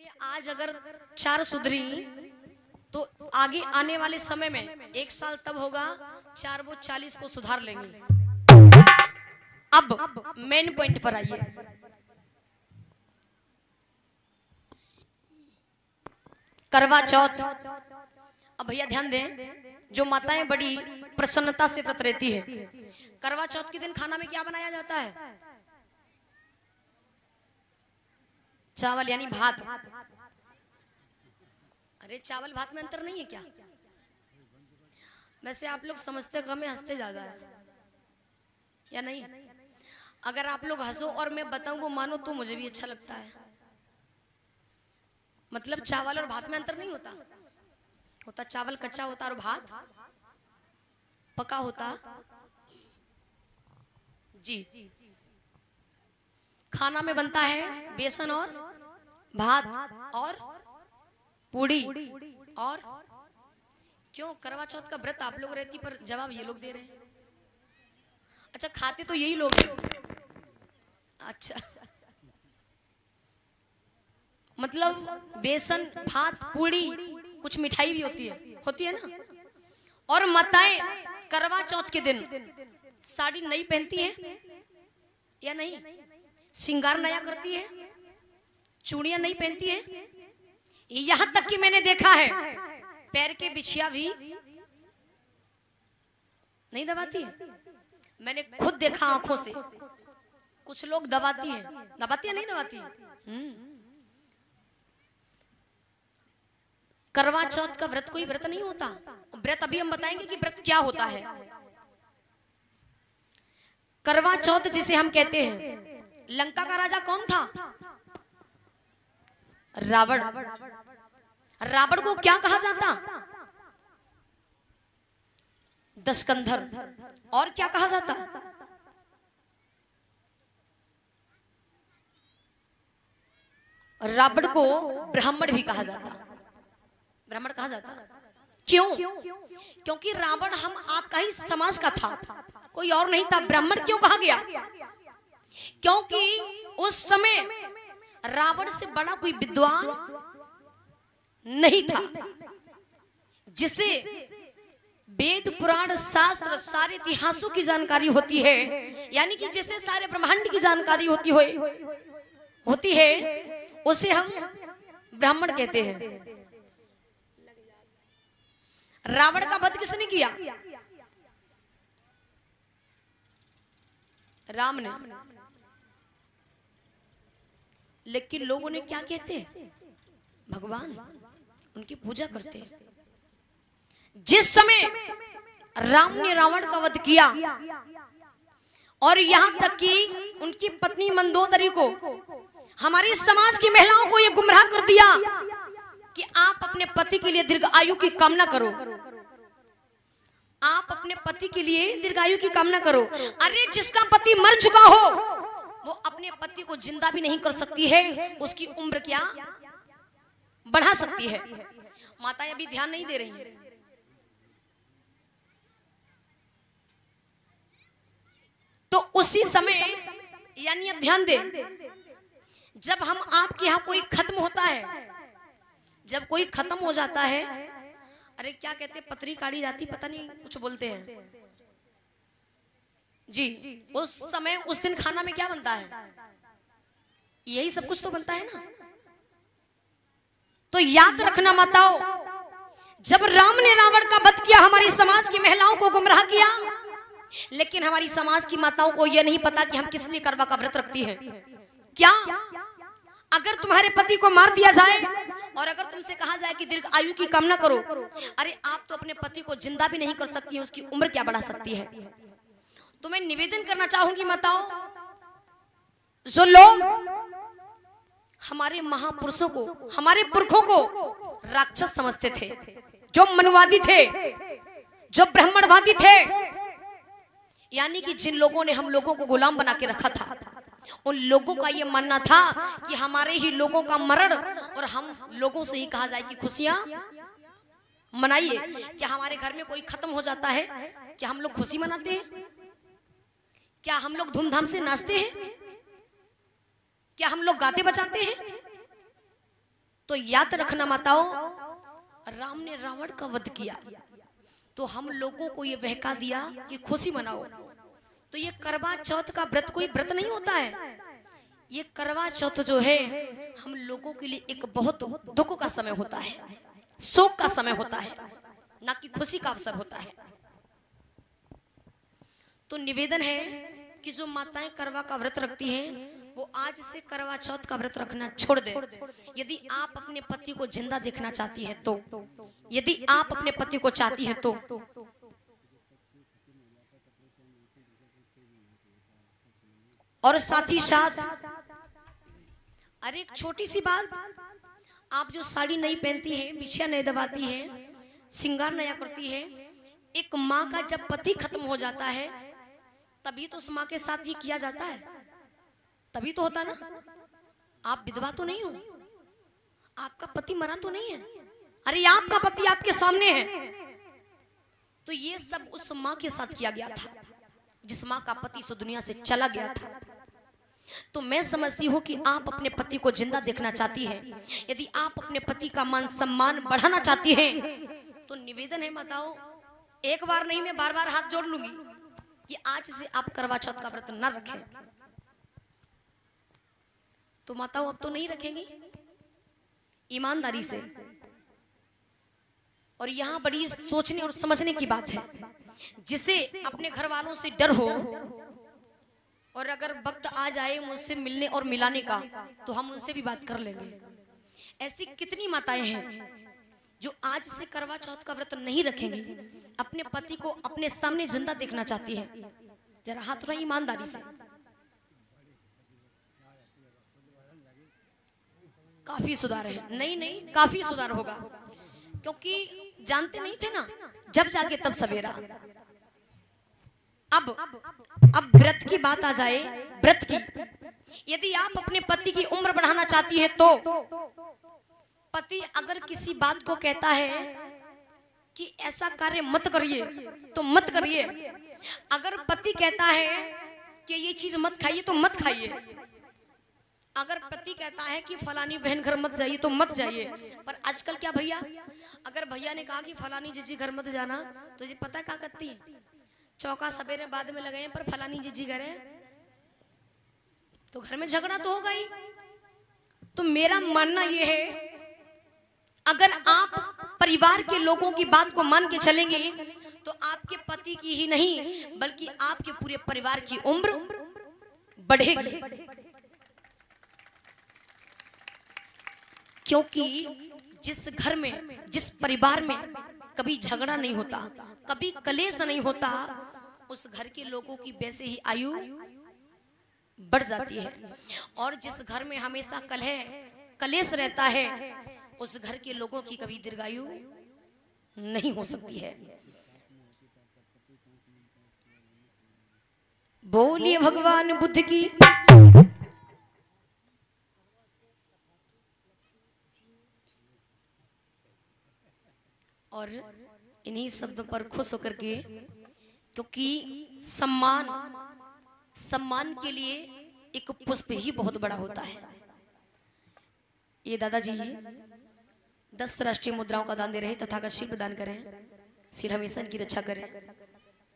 चलिए आज अगर 4 सुधरी तो आगे आने वाले समय में 1 साल तब होगा 4 वो 40 को सुधार लेंगे। अब मेन पॉइंट पर आइए। करवा चौथ। अब भैया ध्यान दें, जो माताएं बड़ी प्रसन्नता से व्रत रहती है, करवा चौथ के दिन खाना में क्या बनाया जाता है? चावल यानी भात। अरे चावल भात में अंतर नहीं है क्या? वैसे आप लोग समझते कम है, हंसते ज्यादा है या नहीं? अगर आप लोग हंसो और मैं बताऊं वो मानो तो मुझे भी अच्छा लगता है। मतलब चावल और भात में अंतर नहीं होता। होता चावल कच्चा होता और भात पका होता। जी, खाना में बनता है बेसन और भात और पूड़ी। और क्यों करवा चौथ का व्रत आप लोग रहती, पर जवाब ये लोग दे रहे हैं। अच्छा, खाते तो यही लोग हैं। अच्छा, मतलब बेसन भात पूड़ी, कुछ मिठाई भी होती है ना। और माताएं करवा चौथ के दिन साड़ी नई पहनती है या नहीं? श्रृंगार नया करती है, चूड़ियां नहीं पहनती है। यहां तक कि मैंने देखा है पैर के बिछिया भी नहीं दबाती है। मैंने खुद देखा आंखों से। कुछ लोग दबाती है नहीं दबाती है। करवा चौथ का व्रत कोई व्रत नहीं होता। व्रत अभी हम बताएंगे कि व्रत क्या होता है। करवा चौथ जिसे हम कहते हैं, लंका का राजा कौन था? रावण। रावण को क्या कहा जाता? दशकंधर। और क्या कहा जाता? रावण को ब्राह्मण भी कहा जाता। ब्राह्मण कहा जाता क्यों? क्योंकि रावण हम आपका ही समाज का था, कोई और नहीं था। ब्राह्मण क्यों कहा गया? क्योंकि उस समय रावण से बड़ा कोई विद्वान नहीं था, जिसे वेद पुराण शास्त्र सारे इतिहासों की जानकारी होती है, यानी कि जिसे सारे ब्रह्मांड की जानकारी होती है, उसे हम ब्राह्मण कहते हैं। रावण का वध किसने किया? राम ने। लेकिन लोगों ने क्या कहते हैं? भगवान, उनकी पूजा करते हैं। जिस समय राम ने रावण का वध किया और यहां तक कि उनकी पत्नी मंदोदरी को, हमारी समाज की महिलाओं को यह गुमराह कर दिया कि आप अपने पति के लिए दीर्घ आयु की कामना करो। आप अपने पति के लिए दीर्घायु की कामना करो। अरे जिसका पति मर चुका हो वो अपने पति को जिंदा भी नहीं कर सकती है, उसकी उम्र क्या बढ़ा सकती है? माताएं अभी ध्यान नहीं दे रही हैं। तो उसी समय, यानी अब ध्यान दे, जब हम आपके यहाँ कोई खत्म होता है, जब कोई खत्म हो जाता है, अरे क्या कहते, पतरी काढ़ी जाती, पता नहीं कुछ बोलते हैं जी। उस समय उस दिन खाना में क्या बनता है? यही सब कुछ तो बनता है ना। तो याद रखना माताओं, जब राम ने रावण का वध किया, हमारी समाज की महिलाओं को गुमराह किया, लेकिन हमारी समाज की माताओं को यह नहीं पता कि हम किस लिए करवा का व्रत रखती हैं। क्या अगर तुम्हारे पति को मार दिया जाए और अगर तुमसे कहा जाए कि दीर्घ आयु की कामना करो, अरे आप तो अपने पति को जिंदा भी नहीं कर सकती हैं, उसकी उम्र क्या बढ़ा सकती है? तो मैं निवेदन करना चाहूंगी माताओं, जो लोग हमारे महापुरुषों को, हमारे पुरखों को राक्षस समझते थे, जो मनुवादी थे, जो ब्राह्मणवादी थे, यानी कि जिन लोगों ने हम लोगों को गुलाम बना के रखा था, उन लोगों का ये मानना था कि हमारे ही लोगों का मरण, और हम लोगों से ही कहा जाए कि खुशियां मनाइए। क्या हमारे घर में कोई खत्म हो जाता है, क्या हम लोग खुशी मनाते हैं? क्या हम लोग धूमधाम से नाचते हैं? क्या हम लोग गाते बजाते हैं? तो याद रखना माताओं, राम ने रावण का वध किया तो हम लोगों को ये बहका दिया कि खुशी मनाओ। तो ये करवा चौथ का व्रत कोई व्रत नहीं होता है। ये करवा चौथ जो है हम लोगों के लिए एक बहुत दुख का समय होता है, शोक का समय होता है, ना कि खुशी का अवसर होता है। तो निवेदन है कि जो माताएं करवा का व्रत रखती हैं वो आज से करवा चौथ का व्रत रखना छोड़ दे। यदि आप अपने पति को जिंदा देखना चाहती हैं तो, यदि आप अपने पति को चाहती हैं तो और साथ ही साथ अरे एक छोटी सी बात, आप जो साड़ी नहीं पहनती हैं, बिछिया नहीं दबाती हैं, श्रृंगार नया करती है, एक माँ का जब पति खत्म हो जाता है तभी तो उस माँ के साथ ये किया जाता है, तभी तो होता ना। आप विधवा तो नहीं हो, आपका पति मरा तो नहीं है, अरे आपका पति आपके सामने है। तो ये सब उस माँ के साथ किया गया था जिस माँ का पति इस दुनिया से चला गया था। तो मैं समझती हूँ कि आप अपने पति को जिंदा देखना चाहती हैं, यदि आप अपने पति का मान सम्मान बढ़ाना चाहती हैं तो निवेदन है माताओं, एक बार नहीं मैं बार बार हाथ जोड़ लूंगी कि आज से आप करवा चौथ का व्रत न रखें। तो माताओं अब तो नहीं रखेंगी ईमानदारी से। और यहाँ बड़ी सोचने और समझने की बात है, जिसे अपने घर वालों से डर हो और अगर वक्त आ जाए मुझसे मिलने और मिलाने का तो हम उनसे भी बात कर लेंगे। ऐसी कितनी माताएं हैं जो आज से करवा चौथ का व्रत नहीं रखेंगी, अपने पति को अपने सामने जिंदा देखना चाहती हैं। जरा हाथ उठाइए ईमानदारी से। काफी सुधार है, नहीं नहीं काफी सुधार होगा, क्योंकि जानते नहीं थे ना, जब जागे तब सवेरा। अब व्रत की बात आ जाए, व्रत की, यदि आप अपने पति की उम्र बढ़ाना चाहती हैं तो पति अगर किसी बात को कहता है कि ऐसा कार्य मत करिए तो मत करिए। अगर पति कहता है कि ये चीज मत खाइए तो मत खाइए। अगर पति कहता है कि फलानी बहन घर मत जाइए तो मत जाइए। पर आजकल क्या भैया, अगर भैया ने कहा कि फलानी जीजी घर मत जाना तो जी पता क्या करती है, चौका सवेरे बाद में लगाए पर फलानी जीजी घर है तो घर में झगड़ा तो होगा ही। तो मेरा मानना यह है, अगर आप परिवार के लोगों की बात को मान के चलेंगे तो आपके पति की ही नहीं बल्कि आपके पूरे परिवार की उम्र बढ़ेगी। क्योंकि जिस घर में, जिस परिवार में कभी झगड़ा नहीं होता, कभी कलेश नहीं होता, उस घर के लोगों की वैसे ही आयु बढ़ जाती है। और जिस घर में हमेशा कलह कलेश रहता है उस घर के लोगों की कभी दीर्घायु नहीं हो सकती है। बोलिए भगवान बुद्ध की। और इन्हीं शब्दों पर खुश होकर के, क्योंकि सम्मान के लिए एक पुष्प ही बहुत बड़ा होता है। ये दादाजी 10 राष्ट्रीय मुद्राओं का दान दे रहे, तथागत शील प्रदान करें, सिर हमेशा इनकी रक्षा करें।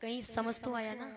कहीं समझ तो आया ना।